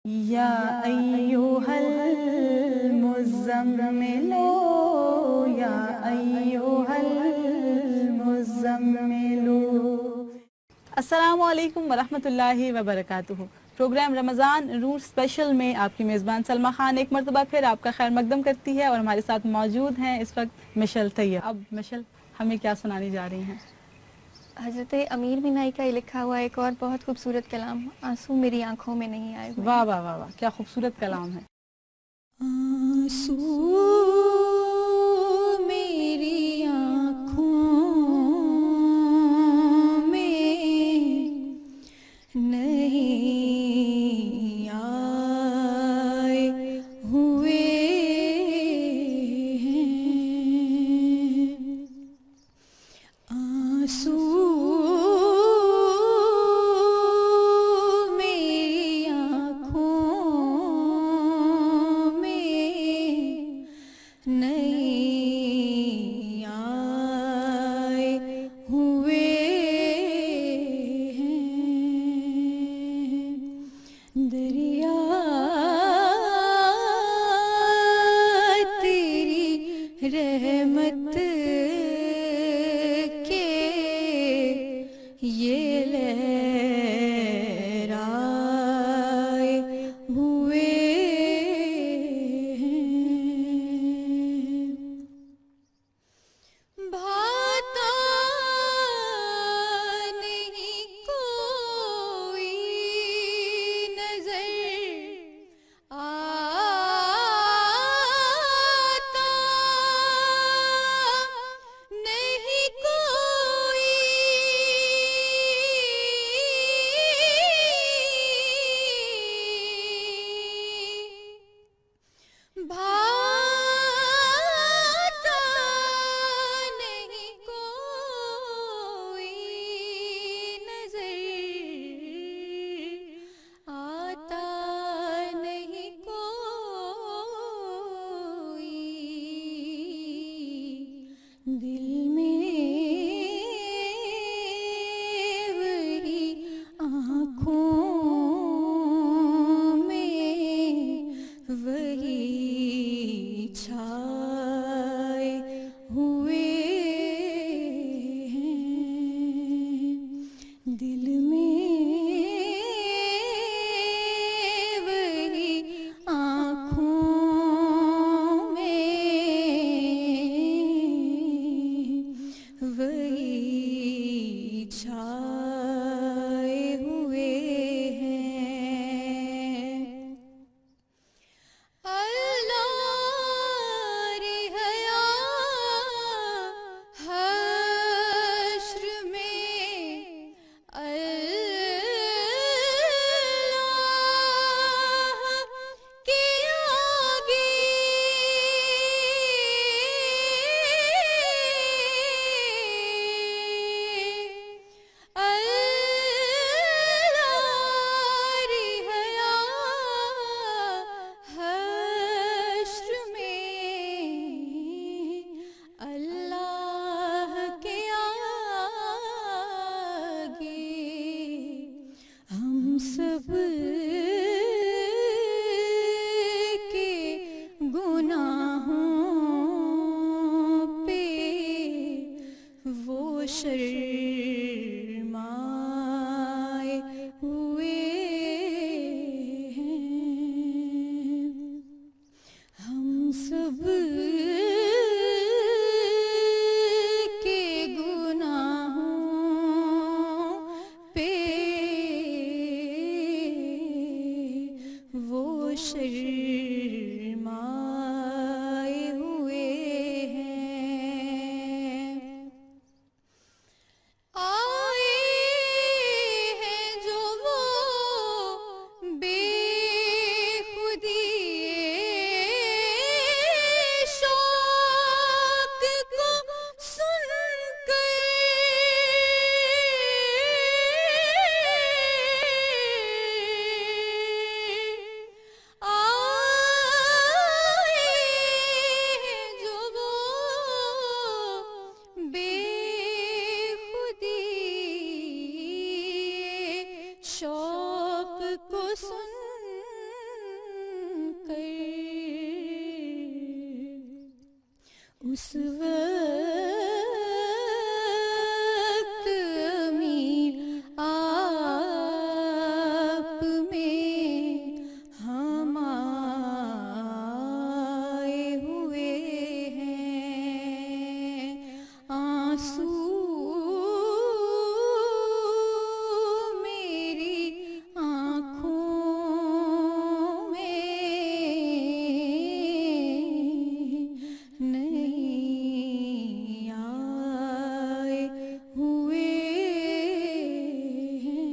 या अय्युहल मुज़म्मिलो, या अय्युहल मुज़म्मिलो। अस्सलामुअलैकुम वरहमतुल्लाहि वबरकातुहू। प्रोग्राम रमज़ान रूट स्पेशल में आपकी मेज़बान सलमा खान एक मरतबा फिर आपका खैर मकदम करती है और हमारे साथ मौजूद हैं इस वक्त मिशेल तैयब। अब मिशेल हमें क्या सुनानी जा रही हैं? हज़रत अमीर मीनाई का लिखा हुआ एक और बहुत खूबसूरत कलाम, आंसू मेरी आंखों में नहीं आए हुए। वाह वाह वाह वाह, क्या खूबसूरत कलाम है। आंसू मेरी आंखों में नहीं आए हुए हैं। आंसू मेरी आँखों में नहीं आए हुए हैं। दरिया तेरी रहमत के ये लहराए हुए हैं। भाता नहीं कोई नजर आता, नहीं कोई भाता, नहीं कोई नजर आता, नहीं कोई दिल में वही आँखों में वही छाए हुए हैं। दिल में वही आँखों में वही छाए हुए हैं। अल्लाह रे हया हश्र में, अल्लाह के आगे अल्लाह रे हया हश्र में, अल्लाह के आगे हम सब के गुनाहों पे वो शर्माए हुए हैं। हम सब के गुनाहों पे वो शर्माए हुए हैं। आए हैं जो वो बेखुदी शौक को सुनकर, आए उस वक्त अमीर आप में हम आए हुए हैं, आंसू मेरी आँखों में नहीं आए हुए हैं,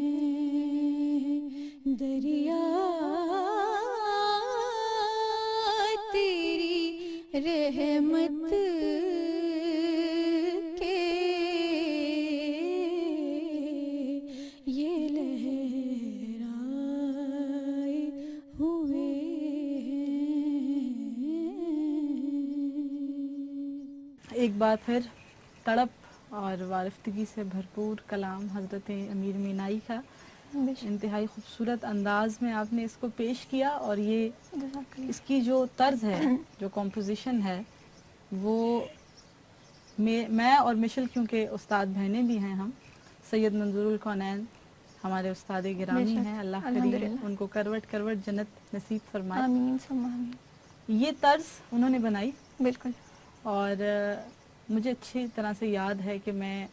दरिया तेरी रहमत के ये लहराए हुए हैं। एक बार फिर तड़प और वारिफ्तगी से भरपूर कलाम हज़रत अमीर मीनाई का इंतहाई खूबसूरत अंदाज में आपने इसको पेश किया। और ये इसकी जो तर्ज है, जो कॉम्पोजिशन है, वो मैं और मिशल, क्योंकि उस्ताद बहनें भी हैं हम, सैयद मंजूरुल कौनैन हमारे उस्ताद गिरामी हैं, अल्लाह करीम उनको करवट करवट जन्नत नसीब फरमाए। आमीन सुम्मा आमीन। ये तर्ज उन्होंने बनाई बिल्कुल। और मुझे अच्छी तरह से याद है कि मैं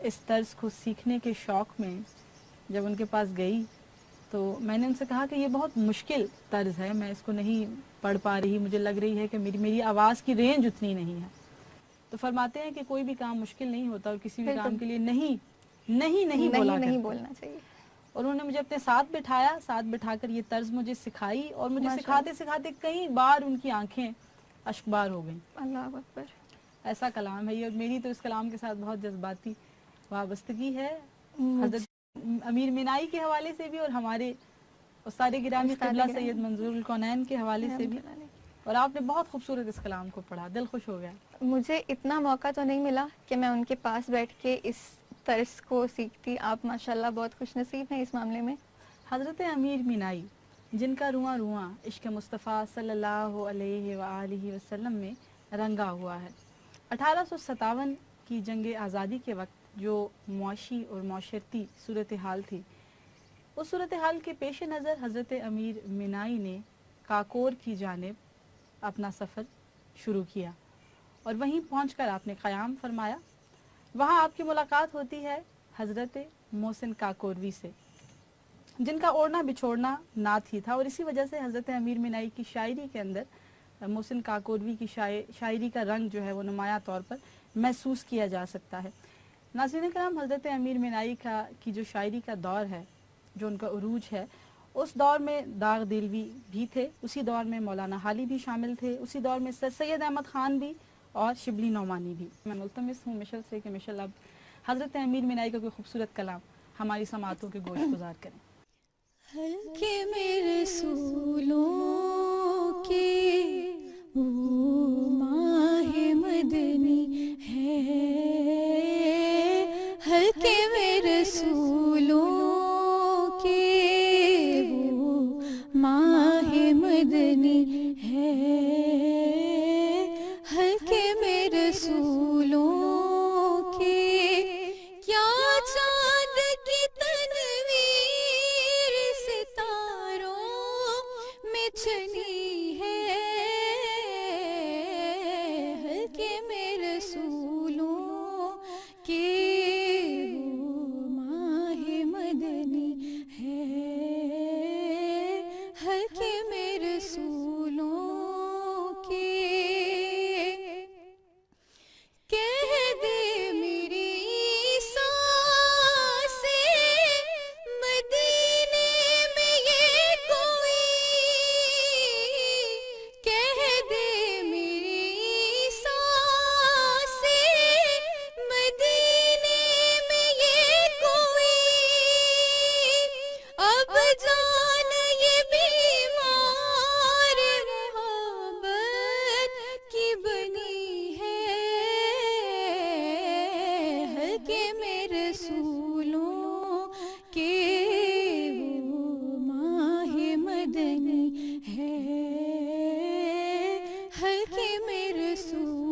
इस तर्ज को सीखने के शौक़ में जब उनके पास गई तो मैंने उनसे कहा कि ये बहुत मुश्किल तर्ज है, मैं इसको नहीं पढ़ पा रही, मुझे लग रही है कि मेरी आवाज़ की रेंज उतनी नहीं है। तो फरमाते हैं कि कोई भी काम मुश्किल नहीं होता और किसी भी काम के लिए नहीं बोलना चाहिए। और उन्होंने मुझे अपने साथ बिठाया, साथ बिठाकर ये तर्ज मुझे सिखाई और मुझे सिखाते सिखाते कई बार उनकी आंखें अश्कबार हो गईं। अल्लाह अकबर। ऐसा कलाम है ये। और मेरी तो इस कलाम के साथ बहुत जज्बाती वाबस्तगी है, हज़रत अमीर मीनाई के हवाले से भी और हमारे उस्ताद गिरामी क़िबला सैयद मंजूरुल कौनैन के हवाले से भी। और आपने बहुत खूबसूरत इस कलाम को पढ़ा, दिल खुश हो गया। मुझे इतना मौका तो नहीं मिला कि मैं उनके पास बैठ के इस तर्ज को सीखती। आप माशाल्लाह बहुत खुशनसीब हैं इस मामले में। हज़रत अमीर मीनाई, जिनका रुआं रुआं इश्क मुस्तफ़ा सल्लल्लाहु अलैहि वआलिहि वसल्लम में रंगा हुआ है। 1857 की जंग आज़ादी के वक्त जो मुआशी और माशरती सूरत हाल थी, उस सूरत हाल के पेश नज़र हज़रत अमीर मीनाई ने काकोर की जानिब अपना सफ़र शुरू किया और वहीं पहुंचकर आपने क़याम फरमाया। वहाँ आपकी मुलाकात होती है हज़रत मोहसिन काकोरवी से, जिनका ओढ़ना बिछोड़ना नात ही था। और इसी वजह से हज़रत अमीर मीनाई की शायरी के अंदर मोहसिन काकोरवी की शायरी का रंग जो है वो नुमायाँ तौर पर महसूस किया जा सकता है। नाज़रीन कराम, हज़रत अमीर मीनाई की जो शायरी का दौर है, जो उनका उरूज है, उस दौर में दाग दिलवी भी थे, उसी दौर में मौलाना हाली भी शामिल थे, उसी दौर में सर सैयद अहमद ख़ान भी और शिबली नौमानी भी। मैं मुल्तमिस हूँ मिशल से कि मिशल अब हज़रत अमीर मीनाई का कोई खूबसूरत कलाम हमारी समातों के गोश गुजार करें। हल्के मेरे रसूलों के वो माहे मदनी है, हल्के मेरे रसूलों के वो माहे मदनी है, हल्के मेरे रसूलों के क्या चांद की तनवीर सितारों में छनी है, हल्के मेरे रसूलों के वो माहे मदनी है, हल्के मेरे रसूलों के कह दे मेरी सांसें मदीने में ये कोई, कह दे मेरी सांसें मदीने में ये कोई, अब जान ये बीमार मोहब्बत की बनी है, हल्के मेरे रसूलों के वो माहे मदनी है, हल्के मेरे रसूलों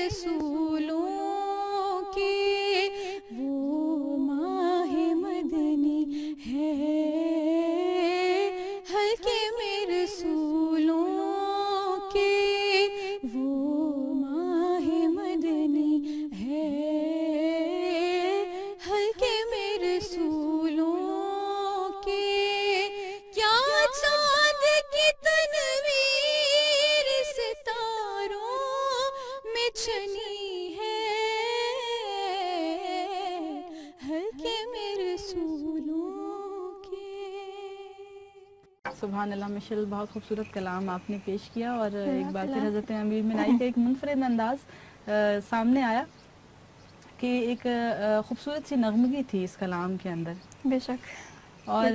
रसूलों के वो माह मदनी है, हल्के में रसूलों के वो माह मदनी है, हल्के में रसूलों के। क्या चांद की तनवीर सितारों में छनी है, हल्के में रसूलों के। सुभान अल्लाह मिशेल, बहुत खूबसूरत कलाम आपने पेश किया। और एक बार फिर अल्लाह। हज़रत अमीर मिनाई का एक मुनफरिद अंदाज सामने आया कि एक खूबसूरत सी नगमगी थी इस कलाम के अंदर। बेशक। और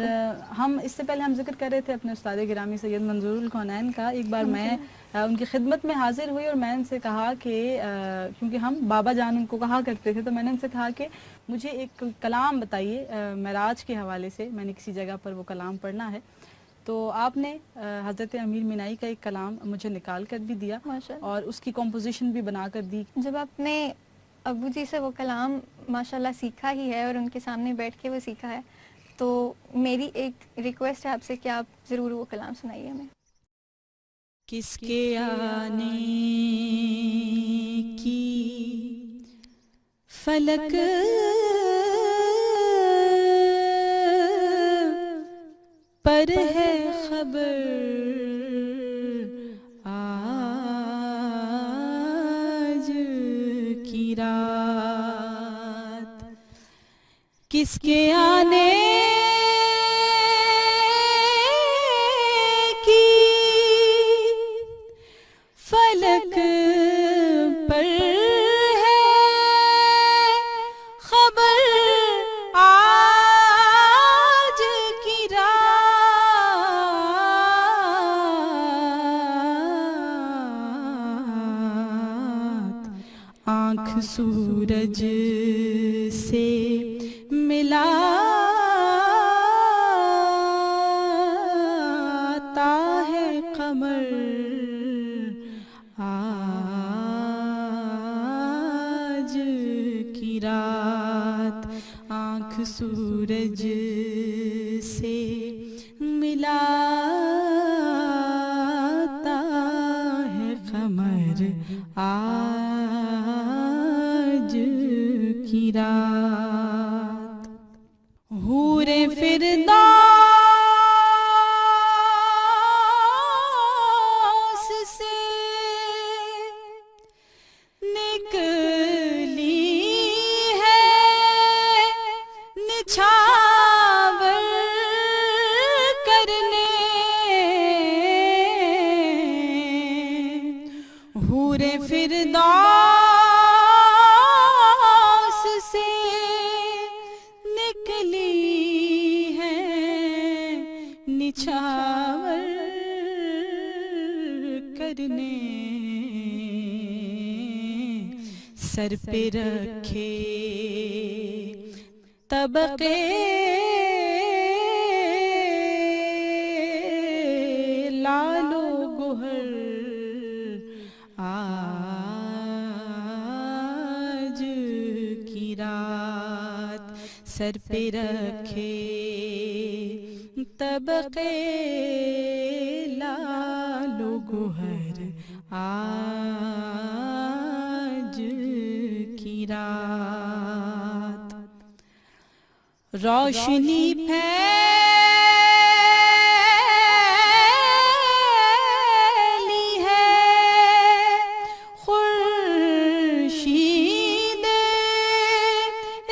हम इससे पहले हम जिक्र कर रहे थे अपने उस्ताद गिरामी सैयद मंजूरुल कौनैन का। एक बार मैं उनकी खिदमत में हाजिर हुई और मैं उनसे कहा कि क्योंकि हम बाबा जान उनको कहा करते थे, तो मैंने उनसे कहा कि मुझे एक कलाम बताइए मेराज के हवाले से, मैंने किसी जगह पर वो कलाम पढ़ना है। तो आपने हज़रत अमीर मिनाई का एक कलाम मुझे निकाल कर भी दिया माशाल्लाह। और उसकी कॉम्पोजिशन भी बना कर दी। जब आपने अबू जी से वो कलाम माशाल्लाह सीखा ही है और उनके सामने बैठ के वो सीखा है, तो मेरी एक रिक्वेस्ट है आपसे कि आप ज़रूर वो कलाम सुनाइए हमें। किसके आने की फलक पर है खबर, आज की रात किसके आने की फलक पर है खबर, आज की रात आँख सूरज से मिलाता है कमर, आज की रात आँख सूरज से मिलाता है कमर, आज की रात। हूरे फिरदौस से निकली है निछावर करने, हूरे फिरदौस से निकली है निछावर करने, सर पे रखे तबके लालो गोहर, आज की रात सर पे रखे तबके लालो गोहर, आज की रात। रोशनी फैली है खुर्शीद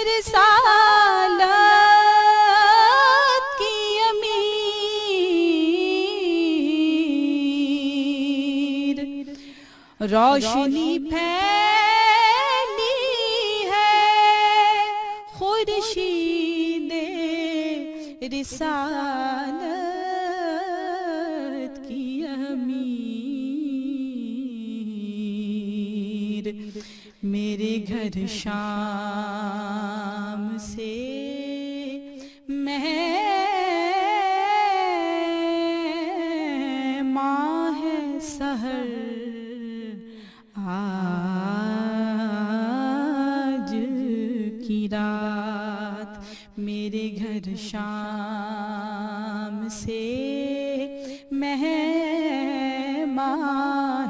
रिसालत की अमीर, रोशनी फैली है खुर्शीद रिसालत की अमीर, मेरे घर शाम से मेहमान है सहर, आज की रात मेरे घर शाम से मेहमान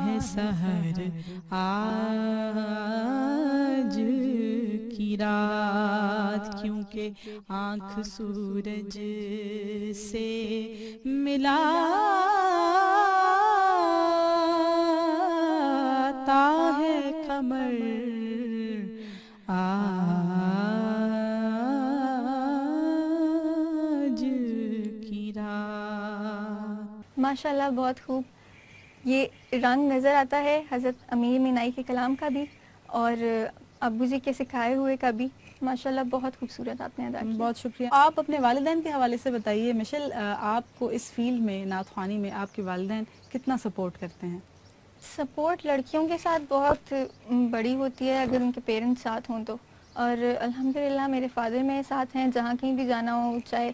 है सहर आज की रात, क्योंकि आँख सूरज से मिलाता है कमर आज की रात। माशाल्लाह बहुत खूब। ये रंग नज़र आता है हज़रत अमीर मीनाई के कलाम का भी और अब्बू जी के सिखाए हुए का भी। माशाल्लाह बहुत खूबसूरत आपने अदा किया। बहुत शुक्रिया। आप अपने वालिदैन के हवाले से बताइए मिशेल, आपको इस फील्ड में नात ख़्वानी में आपके वालिदैन कितना सपोर्ट करते हैं? सपोर्ट लड़कियों के साथ बहुत बड़ी होती है अगर उनके पेरेंट्स साथ हों तो, और अल्हम्दुलिल्लाह मेरे फादर मेरे साथ हैं। जहाँ कहीं भी जाना हो, चाहे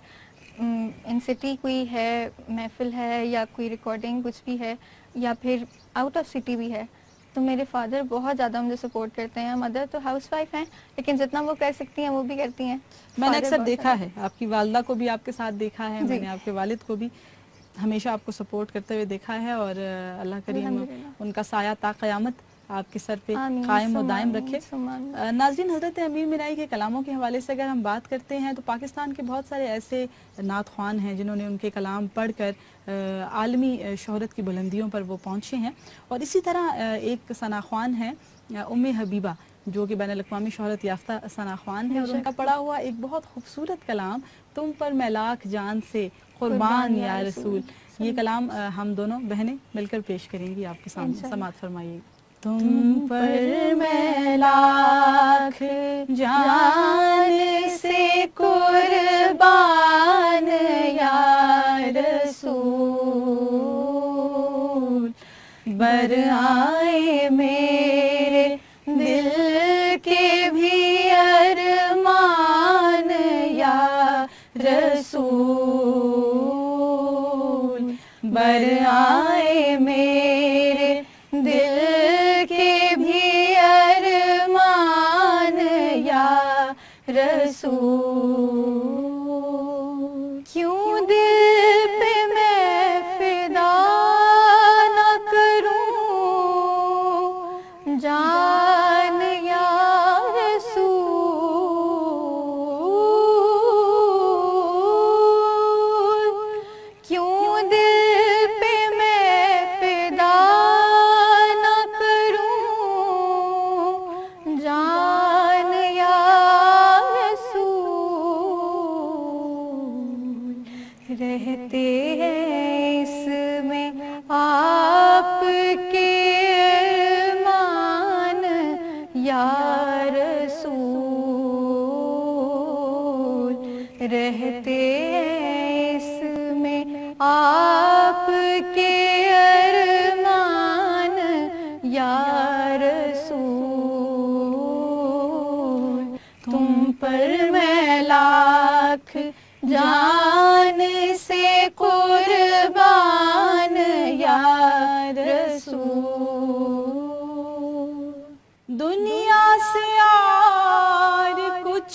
इन सिटी कोई है महफिल है या कोई रिकॉर्डिंग कुछ भी है या फिर आउट ऑफ सिटी भी है, तो मेरे फादर बहुत ज़्यादा मुझे सपोर्ट करते हैं। मदर तो हाउसवाइफ हैं लेकिन जितना वो कर सकती हैं वो भी करती हैं। मैंने Father अक्सर बहुत देखा है आपकी वालदा को भी आपके साथ देखा है, जी। मैंने आपके वालिद को भी हमेशा आपको सपोर्ट करते हुए देखा है और अल्लाह करीम अल्हम्दुलिल्लाह। उनका साया ता क़यामत आपके सर पे आमीन, कायम और सुम्मा दायम आमीन, रखे। सुम्मा आमीन। नाज़रीन, हज़रत अमीर मीनाई के कलामों के हवाले से अगर हम बात करते हैं तो पाकिस्तान के बहुत सारे ऐसे नात ख़्वान हैं जिन्होंने उनके कलाम पढ़कर आलमी शोहरत की बुलंदियों पर वो पहुँचे हैं। और इसी तरह एक सना ख़्वान है उम्मे हबीबा, जो कि बैनुल-अक़वामी शोहरत याफ्ता सना ख़्वान है और उनका पढ़ा हुआ एक बहुत खूबसूरत कलाम तुम पर मैं लाख जान से कुर्बान या रसूल, ये कलाम हम दोनों बहनें मिलकर पेश करेंगी आपके सामने। समात फरमाइए। तुम पर मैं लाख जान से कुर्बान या रसूल, बर आए मेरे दिल के भी अरमान या रसूल, बर आए मेरे दिल के भी अरमान या रसूल। क्यों दिल पे मैं फिदा न करूं जान या रसूल, क्यों दिल पे मैं फिदा न करूं जान या रसूल, रहते हैं इसमें आपके अरमान या रसूल, रहते हैं इसमें आपके अरमान या रसूल, तुम पर मैं लाख जान से कुर्बान या रसूल। दुनिया से और कुछ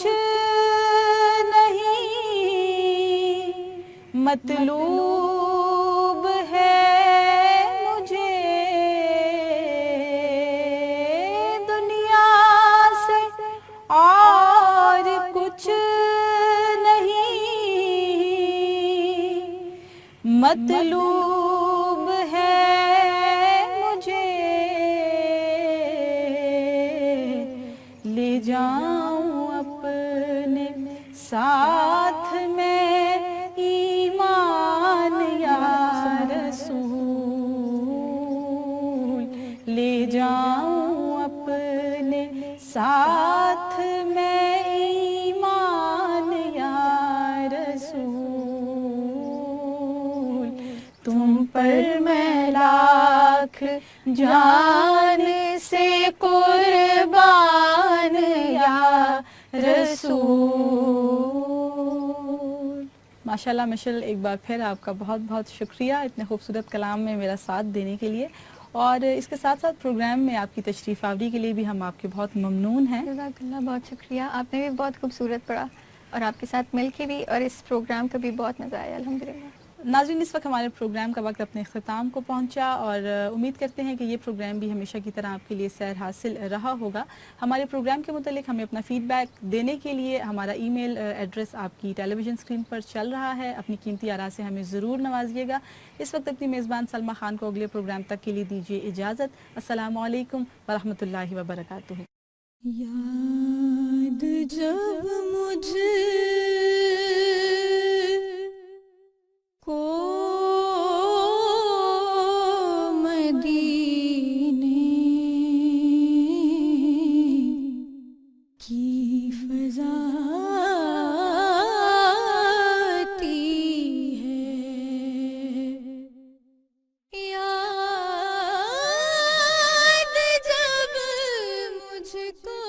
नहीं मतलूब है मुझे, दुनिया से और कुछ मतलूब है मुझे, ले जाऊं अपने साथ में ईमान या रसूल, ले जाऊं अपने साथ में ईमान या रसूल, तुम पर मैं लाख जान से कुर्बान या रसूल। माशाल्लाह मिशेल, एक बार फिर आपका बहुत बहुत शुक्रिया इतने खूबसूरत कलाम में मेरा साथ देने के लिए। और इसके साथ साथ प्रोग्राम में आपकी तशरीफ़ आवरी के लिए भी हम आपके बहुत ममनून हैं। जज़ाकल्लाह, बहुत शुक्रिया। आपने भी बहुत खूबसूरत पढ़ा और आपके साथ मिल के भी, और इस प्रोग्राम का भी बहुत मज़ा आया अल्हम्दुलिल्लाह। नाज़रीन, इस वक्त हमारे प्रोग्राम का वक्त अपने अख्ताम को पहुंचा और उम्मीद करते हैं कि ये प्रोग्राम भी हमेशा की तरह आपके लिए सैर हासिल रहा होगा। हमारे प्रोग्राम के मुतालिक हमें अपना फ़ीडबैक देने के लिए हमारा ईमेल एड्रेस आपकी टेलीविज़न स्क्रीन पर चल रहा है। अपनी कीमती आरा से हमें ज़रूर नवाजिएगा। इस वक्त अपनी मेज़बान सलमा खान को अगले प्रोग्राम तक के लिए दीजिए इजाज़त। अस्सलामु अलैकुम वरहमतुल्लाहि वबरकातुहू। याद जब मुझे को मदीने की फ़ज़ा आती है, याद जब मुझको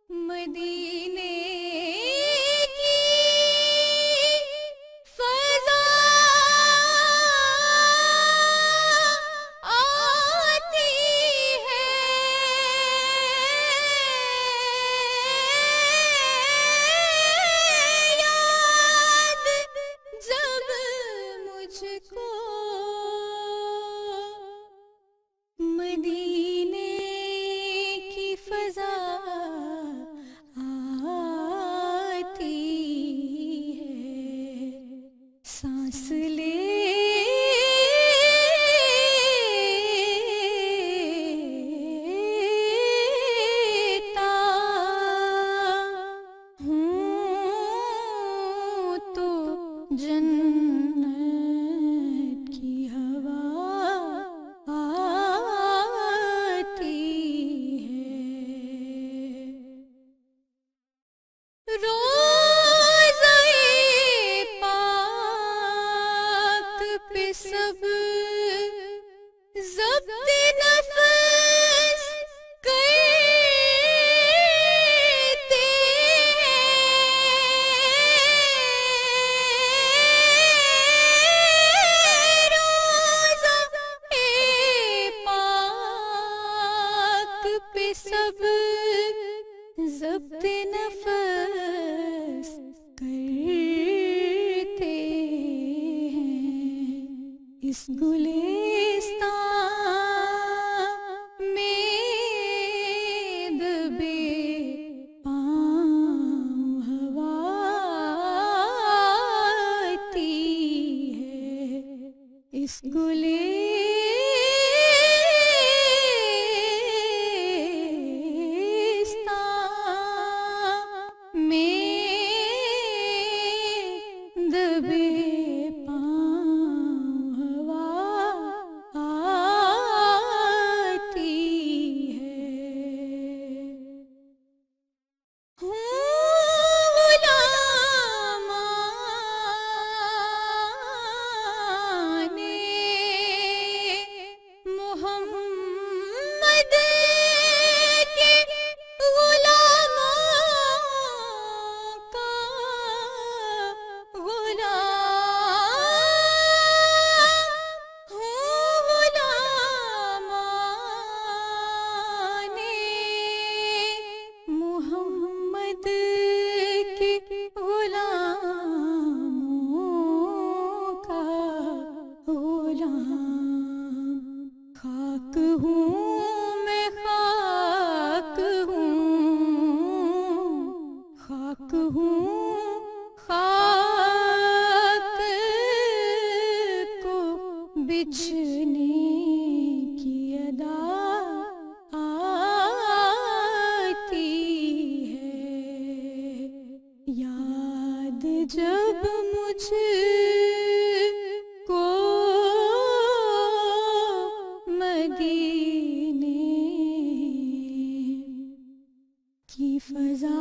मदीने की फ़ज़ा आती है, याद जब मुझको मदीने की फ़ज़ा आती है, सांस लेता हूँ तो जन्नत की हवा आती है। रोज़े पाक पे सब ज़ब्त नफ़्स करते हैं, रोज़े पाक पे सब ज़ब्त नफ़्स करते हैं, इस गुलिस्तान में दबे पाँव हवा आती है, इस गुलिस्तान में दबे पाँव हवा आती है। गुलामाने मोहम्मद के गुलामों का गुलाम हूँ, गुलामाने मोहम्मद के गुलामों का गुलाम, खाक हूँ मैं, खाक हूँ, खाक हूँ, खाक को बिछने की अदा आती है, याद जब मुझको मदीने की फ़ज़ा